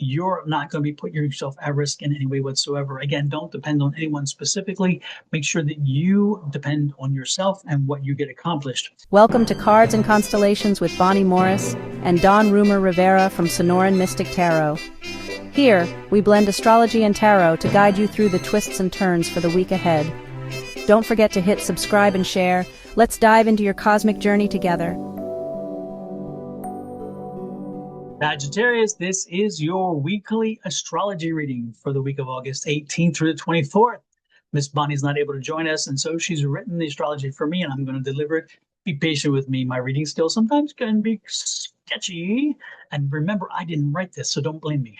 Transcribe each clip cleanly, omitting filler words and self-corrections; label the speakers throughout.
Speaker 1: you're not going to be putting yourself at risk in any way whatsoever. Again, don't depend on anyone specifically. Make sure that you depend on yourself and what you get accomplished.
Speaker 2: Welcome to Cards and Constellations with Bonnie Morris and Don Rumor Rivera from Sonoran Mystic Tarot. Here, we blend astrology and tarot to guide you through the twists and turns for the week ahead. Don't forget to hit subscribe and share. Let's dive into your cosmic journey together.
Speaker 1: Sagittarius, this is your weekly astrology reading for the week of August 18th through the 24th. Miss Bonnie's not able to join us, and so she's written the astrology for me, and I'm going to deliver it. Be patient with me. My reading skills sometimes can be sketchy. And remember, I didn't write this, so don't blame me.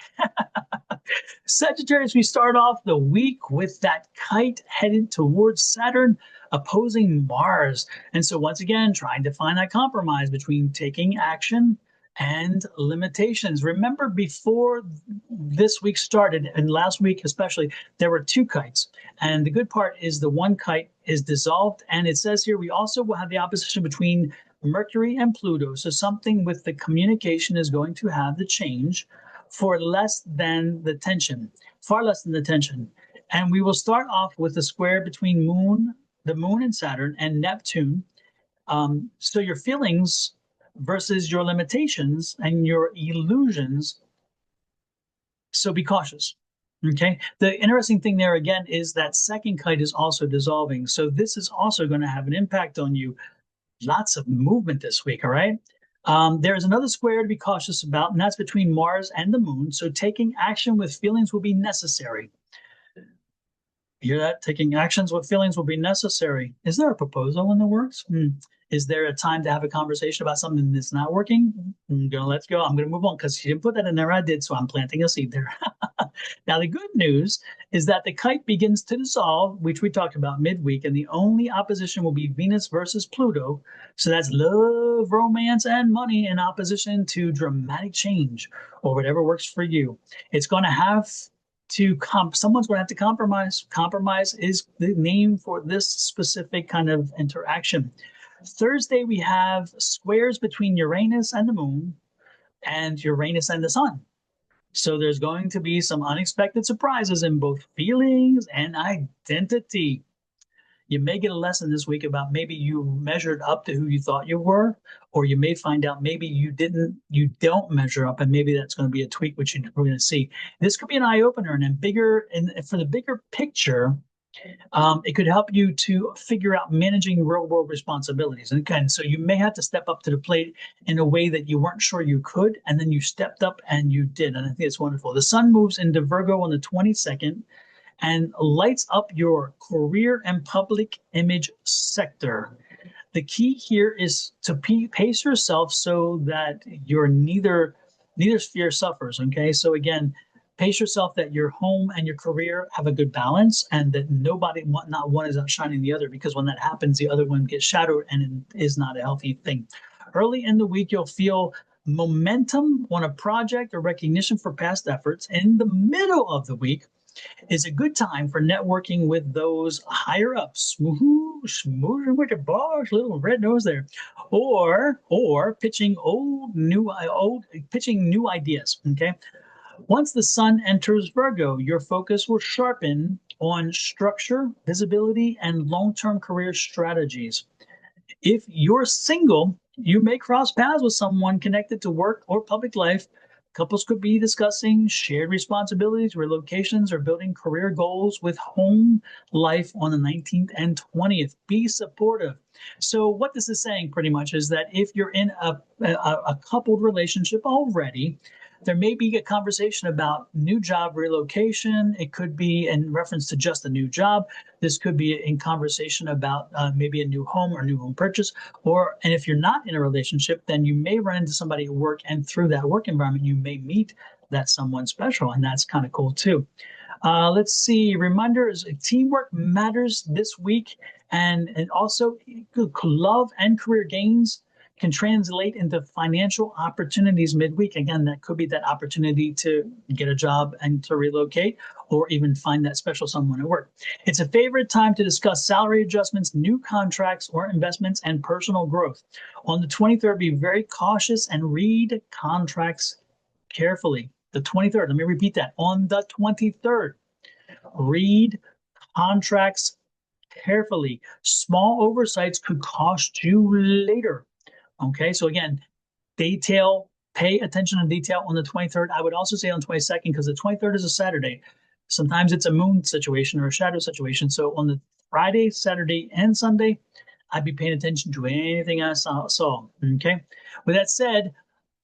Speaker 1: Sagittarius, we start off the week with that kite headed towards Saturn, opposing Mars. And so once again, trying to find that compromise between taking action and limitations. Remember, before this week started, and last week especially, there were two kites. And the good part is the one kite is dissolved. And it says here, we also will have the opposition between Mercury and Pluto. So something with the communication is going to have the change for less than the tension, far less than the tension. And we will start off with the square between the moon and Saturn and Neptune. So your feelings versus your limitations and your illusions. So be cautious. Okay. The interesting thing there again is that second kite is also dissolving. So this is also going to have an impact on you. Lots of movement this week. All right. There's another square to be cautious about, and that's between Mars and the moon. So taking action with feelings will be necessary. You hear that? Taking actions with feelings will be necessary. Is there a proposal in the works? Is there a time to have a conversation about something that's not working? I'm going to let go. I'm going to move on because she didn't put that in there. I did, so I'm planting a seed there. Now, the good news is that the kite begins to dissolve, which we talked about midweek, and the only opposition will be Venus versus Pluto. So that's love, romance, and money in opposition to dramatic change or whatever works for you. It's going to have to someone's going to have to compromise. Compromise is the name for this specific kind of interaction. Thursday, we have squares between Uranus and the moon and Uranus and the sun. So there's going to be some unexpected surprises in both feelings and identity. You may get a lesson this week about maybe you measured up to who you thought you were, or you may find out maybe you don't measure up, and maybe that's going to be a tweak, which you're going to see. This could be an eye opener, and for the bigger picture, it could help you to figure out managing real world responsibilities. And again, so you may have to step up to the plate in a way that you weren't sure you could, and then you stepped up and you did. And I think it's wonderful. The sun moves into Virgo on the 22nd and lights up your career and public image sector. The key here is to pace yourself so that you're neither sphere suffers. Okay, so again, pace yourself that your home and your career have a good balance, and that not one is outshining the other, because when that happens, the other one gets shadowed, and it is not a healthy thing. Early in the week, you'll feel momentum on a project or recognition for past efforts. In the middle of the week is a good time for networking with those higher ups, smoothing with the boss, little red nose there, or pitching pitching new ideas. Okay. Once the sun enters Virgo, your focus will sharpen on structure, visibility, and long-term career strategies. If you're single, you may cross paths with someone connected to work or public life. Couples could be discussing shared responsibilities, relocations, or building career goals with home life on the 19th and 20th. Be supportive. So what this is saying pretty much is that if you're in a coupled relationship already, there may be a conversation about new job relocation. It could be in reference to just a new job. This could be in conversation about maybe a new home or new home purchase. And if you're not in a relationship, then you may run into somebody at work, and through that work environment, you may meet that someone special, and that's kind of cool too. Let's see. Reminder is teamwork matters this week, and also love and career gains can translate into financial opportunities midweek. Again, that could be that opportunity to get a job and to relocate, or even find that special someone at work. It's a favorite time to discuss salary adjustments, new contracts or investments, and personal growth. On the 23rd, be very cautious and read contracts carefully. The 23rd. Let me repeat that. On the 23rd, read contracts carefully. Small oversights could cost you later. Okay, so again, pay attention to detail on the 23rd. I would also say on 22nd, because the 23rd is a Saturday. Sometimes it's a moon situation or a shadow situation. So on the Friday, Saturday, and Sunday, I'd be paying attention to anything I saw. Okay. With that said,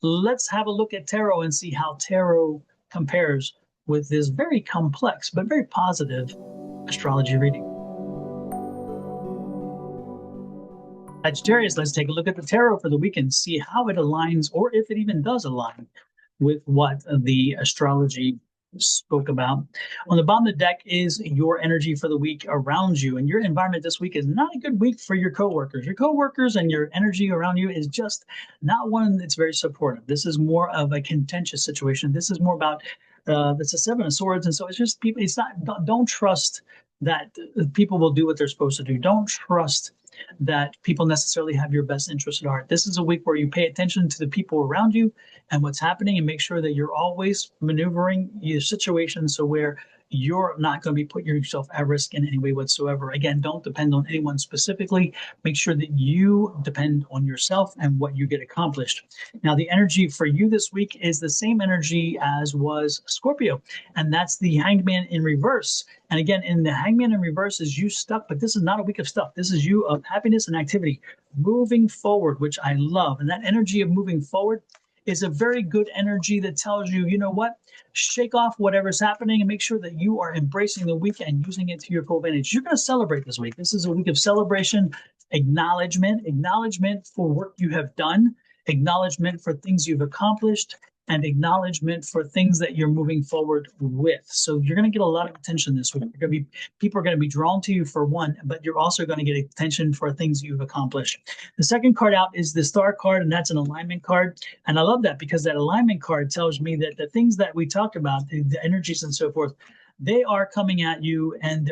Speaker 1: let's have a look at tarot and see how tarot compares with this very complex but very positive astrology reading. Sagittarius, let's take a look at the tarot for the week and see how it aligns, or if it even does align, with what the astrology spoke about. On the bottom of the deck is your energy for the week around you, and your environment this week is not a good week for your coworkers. Your coworkers and your energy around you is just not one that's very supportive. This is more of a contentious situation. This is more about it's a Seven of Swords, and so it's just people. It's not. Don't trust that people will do what they're supposed to do. Don't trust that people necessarily have your best interest at heart. This is a week where you pay attention to the people around you and what's happening, and make sure that you're always maneuvering your situation so where you're not going to be putting yourself at risk in any way whatsoever. Again, don't depend on anyone specifically. Make sure that you depend on yourself and what you get accomplished. Now, the energy for you this week is the same energy as was Scorpio, and that's the Hangman in reverse. And again, in the Hangman in reverse is you stuck, but this is not a week of stuff. This is you of happiness and activity, moving forward, which I love. And that energy of moving forward is a very good energy that tells you, you know what, shake off whatever's happening and make sure that you are embracing the week and using it to your full advantage. You're going to celebrate this week. This is a week of celebration, acknowledgement for work you have done, acknowledgement for things you've accomplished, and acknowledgement for things that you're moving forward with. So you're going to get a lot of attention this week. People are going to be drawn to you for one, but you're also going to get attention for things you've accomplished. The second card out is the Star card, and that's an alignment card. And I love that because that alignment card tells me that the things that we talked about, the energies and so forth, they are coming at you, and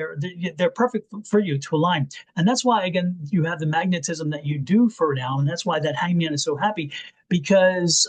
Speaker 1: they're perfect for you to align. And that's why, again, you have the magnetism that you do for now. And that's why that Hangman is so happy, because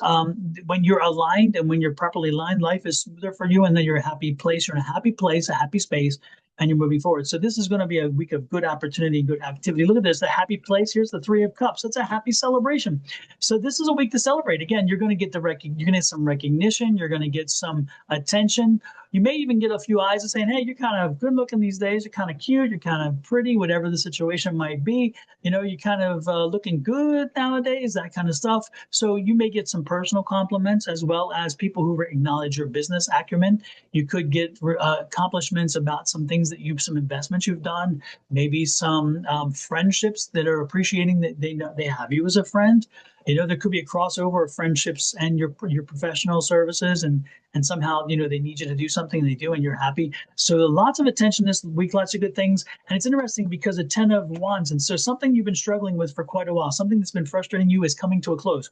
Speaker 1: when you're aligned and when you're properly aligned, life is smoother for you, and then you're a happy place. You're in a happy place, a happy space, and you're moving forward. So this is going to be a week of good opportunity, good activity. Look at this, the happy place. Here's the Three of Cups. That's a happy celebration. So this is a week to celebrate. Again, you're going to get you're going to get some recognition. You're going to get some attention. You may even get a few eyes and saying, hey, you're kind of good looking these days. You're kind of cute. You're kind of pretty, whatever the situation might be. You know, you're kind of looking good nowadays, that kind of stuff. So you may get some personal compliments as well as people who acknowledge your business acumen. You could get accomplishments about some things some investments you've done, maybe some friendships that are appreciating that they have you as a friend. You know, there could be a crossover of friendships and your professional services, and somehow, you know, they need you to do something, they do, and you're happy. So lots of attention this week, lots of good things. And it's interesting because the 10 of Wands, and so something you've been struggling with for quite a while, something that's been frustrating you is coming to a close.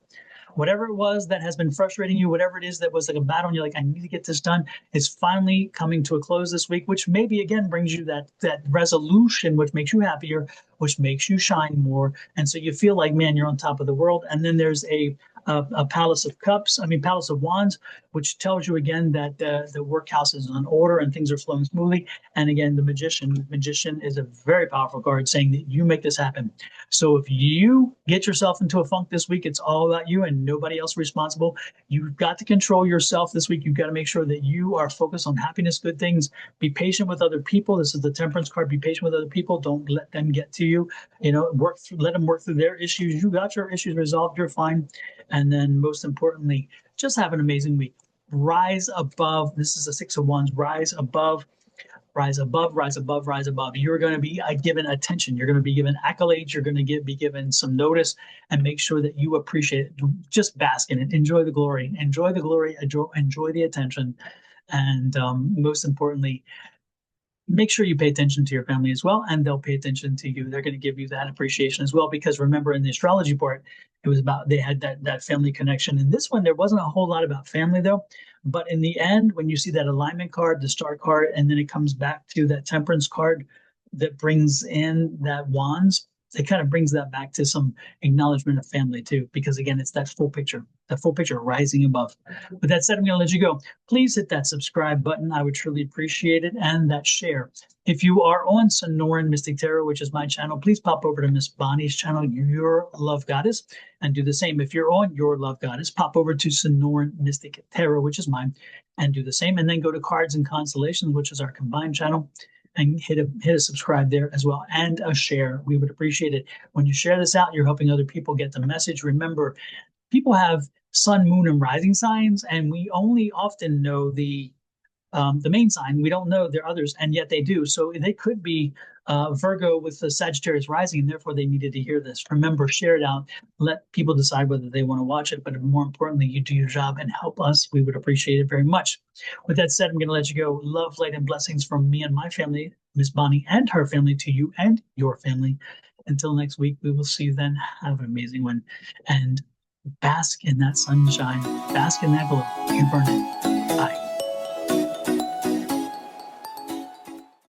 Speaker 1: Whatever it was that has been frustrating you, whatever it is that was like a battle, and you're like, I need to get this done, is finally coming to a close this week, which maybe again brings you that resolution, which makes you happier, which makes you shine more. And so you feel like, man, you're on top of the world. And then there's a Palace of Wands, which tells you again that the workhouse is in order and things are flowing smoothly. And again, the Magician is a very powerful card saying that you make this happen. So if you get yourself into a funk this week, it's all about you and nobody else responsible. You've got to control yourself this week. You've got to make sure that you are focused on happiness, good things. Be patient with other people. This is the Temperance card. Be patient with other people. Don't let them get to you. You know, let them work through their issues. You got your issues resolved. You're fine. And then most importantly, just have an amazing week. Rise above. This is the Six of Wands. Rise above, rise above, rise above, rise above. You're going to be given attention. You're going to be given accolades. You're going to be given some notice, and make sure that you appreciate it. Just bask in it. Enjoy the glory. Enjoy the glory. Enjoy the attention. And most importantly, make sure you pay attention to your family as well, and they'll pay attention to you. They're going to give you that appreciation as well, because remember, in the astrology part, it was about, they had that family connection. In this one, there wasn't a whole lot about family though. But in the end, when you see that alignment card, the Star card, and then it comes back to that Temperance card that brings in that Wands, it kind of brings that back to some acknowledgement of family too, because again, it's that full picture rising above. With that said, I'm going to let you go. Please hit that subscribe button. I would truly appreciate it. And that share. If you are on Sonoran Mystic Tarot, which is my channel, please pop over to Miss Bonnie's channel, Your Love Goddess, and do the same. If you're on Your Love Goddess, pop over to Sonoran Mystic Tarot, which is mine, and do the same. And then go to Cards and Constellations, which is our combined channel, and hit a subscribe there as well, and a share. We would appreciate it. When you share this out, you're helping other people get the message. Remember, people have sun, moon, and rising signs, and we only often know the main sign. We don't know there are others, and yet they do. So they could be Virgo with the Sagittarius rising, and therefore they needed to hear this. Remember, share it out. Let people decide whether they want to watch it, but more importantly, you do your job and help us. We would appreciate it very much. With that said, I'm going to let you go. Love, light, and blessings from me and my family, Miss Bonnie and her family, to you and your family. Until next week, we will see you then. Have an amazing one, and bask in that sunshine. Bask in that glow. You burn it. Bye.